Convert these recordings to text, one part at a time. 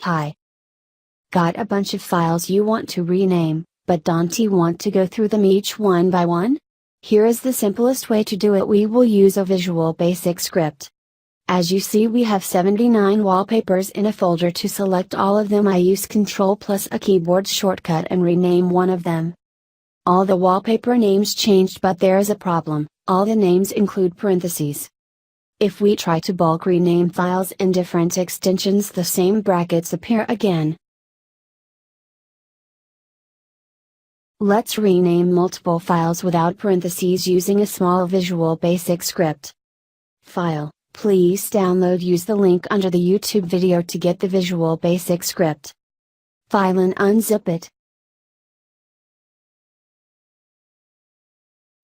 Hi. Got a bunch of files you want to rename, but don't you want to go through them each one by one? Here is the simplest way to do it. We will use a Visual Basic script. As you see, we have 79 wallpapers in a folder. To select all of them, I use Ctrl plus a keyboard shortcut and rename one of them. All the wallpaper names changed, but there is a problem: all the names include parentheses. If we try to bulk rename files in different extensions, the same brackets appear again. Let's rename multiple files without parentheses using a small Visual Basic script. File, please download. Use the link under the YouTube video to get the Visual Basic script. File and unzip it.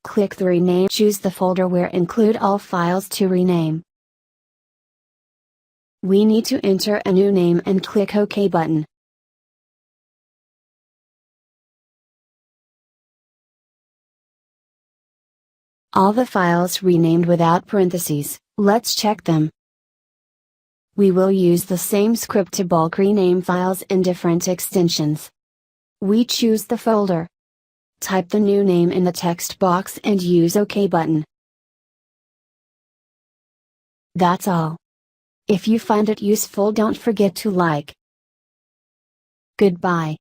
Click the rename. Choose the folder where include all files to rename. We need to enter a new name and click OK button. All the files renamed without parentheses. Let's check them. We will use the same script to bulk rename files in different extensions. We choose the folder. Type the new name in the text box and use OK button. That's all. If you find it useful, don't forget to like. Goodbye.